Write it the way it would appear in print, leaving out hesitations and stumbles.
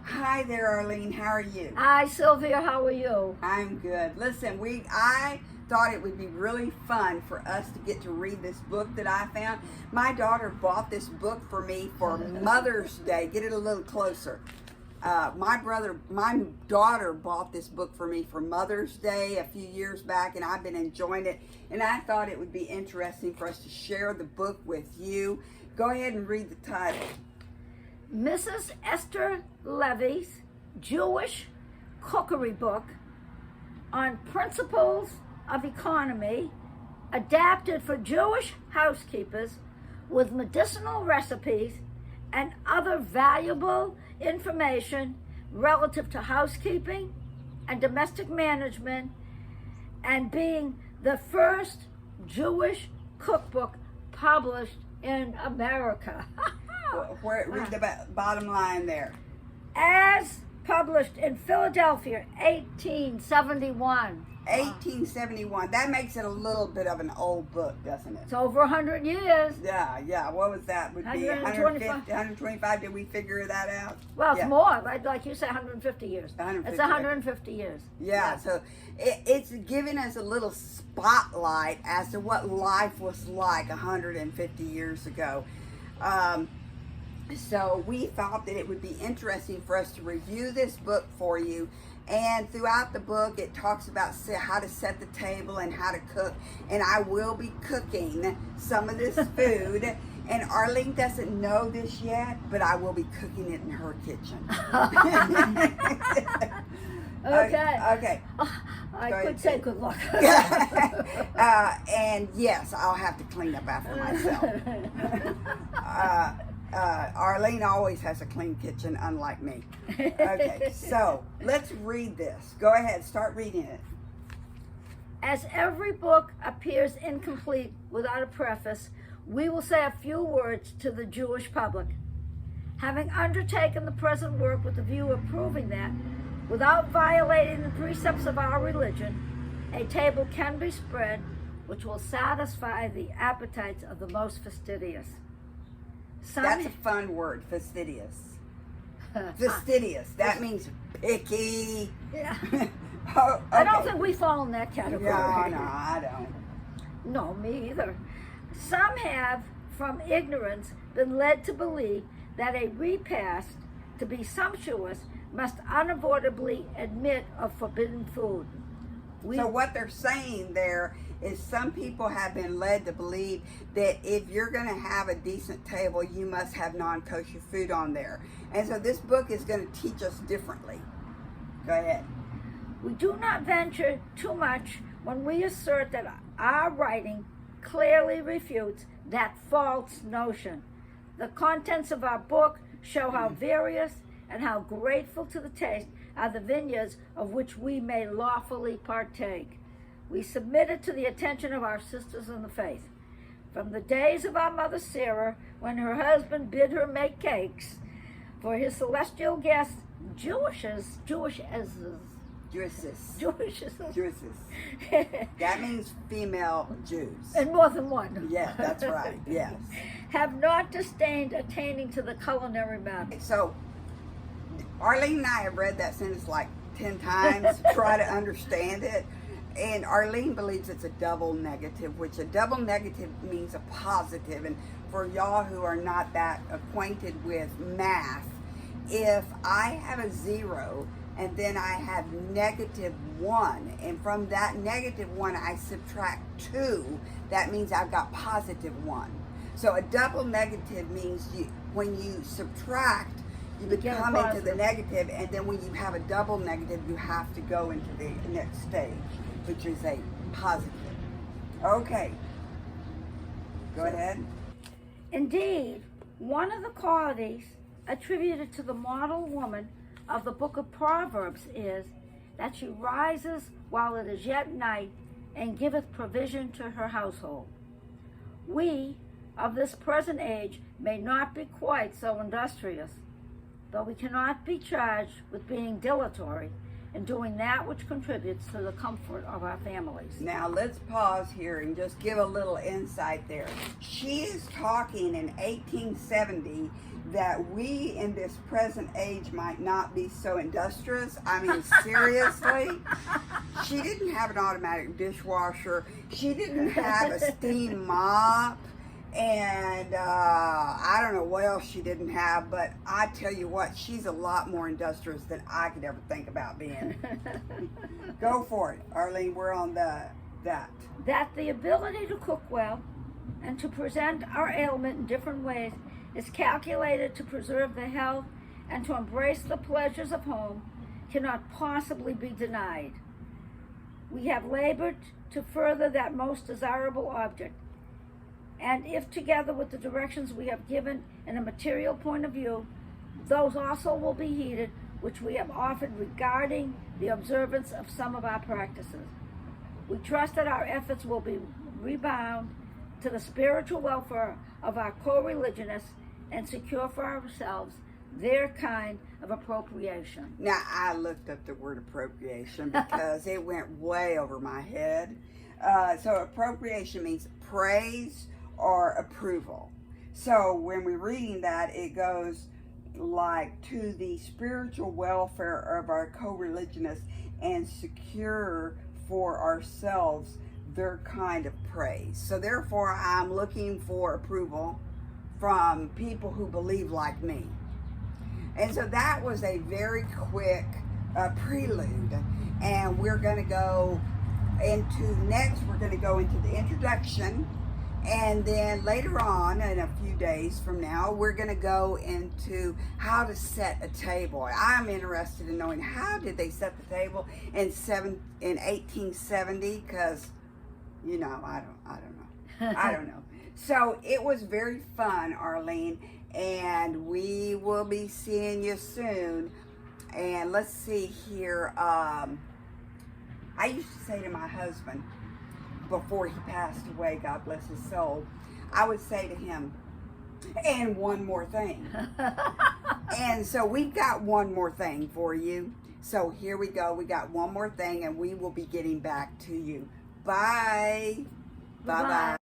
Hi there, Arlene. How are you? Hi, Sylvia. How are you? I'm good. Listen, I thought it would be really fun for us to get to read this book that I found. My daughter bought this book for me for Mother's Day. Get it a little closer. My daughter bought this book for me for Mother's Day a few years back, and I've been enjoying it. And I thought it would be interesting for us to share the book with you. Go ahead and read the title. Mrs. Esther Levy's Jewish Cookery book on principles of economy, adapted for Jewish housekeepers with medicinal recipes and other valuable information relative to housekeeping and domestic management, and being the first Jewish cookbook published in America. Read the bottom line there. As published in Philadelphia, 1871. 1871. That makes it a little bit of an old book, doesn't it? It's over 100 years. Yeah. What was that? Would be 125. Did we figure that out? Well, it's more. Like you say, 150 years. 150. It's 150 years. Yeah. So it's giving us a little spotlight as to what life was like 150 years ago. So we thought that it would be interesting for us to review this book for you. And throughout the book, it talks about how to set the table and how to cook. And I will be cooking some of this food. And Arlene doesn't know this yet, but I will be cooking it in her kitchen. Okay. I could say good luck. And yes, I'll have to clean up after myself. Arlene always has a clean kitchen, unlike me. Okay, so let's read this. Go ahead, start reading it. As every book appears incomplete without a preface, we will say a few words to the Jewish public. Having undertaken the present work with the view of proving that, without violating the precepts of our religion, a table can be spread which will satisfy the appetites of the most fastidious. That's a fun word, fastidious. Fastidious. That means picky. Yeah. Okay. I don't think we fall in that category. No, I don't. No, me either. Some have, from ignorance, been led to believe that a repast, to be sumptuous, must unavoidably admit of forbidden food. So what they're saying there is some people have been led to believe that if you're going to have a decent table, you must have non-kosher food on there. And so this book is going to teach us differently. Go ahead. We do not venture too much when we assert that our writing clearly refutes that false notion. The contents of our book show how various and how grateful to the taste are the vineyards of which we may lawfully partake. We submit it to the attention of our sisters in the faith. From the days of our mother Sarah, when her husband bid her make cakes for his celestial guests, Jewesses. That means female Jews. And more than one. Yes, that's right. Yes. Have not disdained attaining to the culinary map. So, Arlene and I have read that sentence like 10 times to try to understand it. And Arlene believes it's a double negative, which a double negative means a positive. And for y'all who are not that acquainted with math, if I have a 0 and then I have -1, and from that -1 I subtract 2, that means I've got +1. So a double negative means when you subtract, you become into the negative, and then when you have a double negative, you have to go into the next stage, which is a positive. Okay. Go ahead. Indeed, one of the qualities attributed to the model woman of the book of Proverbs is that she rises while it is yet night and giveth provision to her household. We of this present age may not be quite so industrious, though we cannot be charged with being dilatory, in doing that which contributes to the comfort of our families. Now let's pause here and just give a little insight there. She is talking in 1870 that we in this present age might not be so industrious. I mean, seriously. She didn't have an automatic dishwasher. She didn't have a steam mop. And I don't know what else she didn't have, but I tell you what, she's a lot more industrious than I could ever think about being. Go for it, Arlene. We're on that. That the ability to cook well and to present our ailment in different ways is calculated to preserve the health and to embrace the pleasures of home cannot possibly be denied. We have labored to further that most desirable object. And if together with the directions we have given in a material point of view, those also will be heeded which we have offered regarding the observance of some of our practices. We trust that our efforts will be rebound to the spiritual welfare of our co-religionists and secure for ourselves their kind of appropriation. Now, I looked up the word appropriation because it went way over my head. So appropriation means praise or approval. So when we're reading that, it goes like to the spiritual welfare of our co-religionists and secure for ourselves their kind of praise. So therefore, I'm looking for approval from people who believe like me. And so that was a very quick prelude. And we're going to go we're going to go into the introduction. And then later on, in a few days from now, we're going to go into how to set a table. I'm interested in knowing how did they set the table in 1870, because, you know, I don't know. I don't know. So it was very fun, Arlene, and we will be seeing you soon. And let's see here. I used to say to my husband, before he passed away, God bless his soul, I would say to him, and one more thing. And so we've got one more thing for you. So here we go. We got one more thing, and we will be getting back to you. Bye. Bye-bye.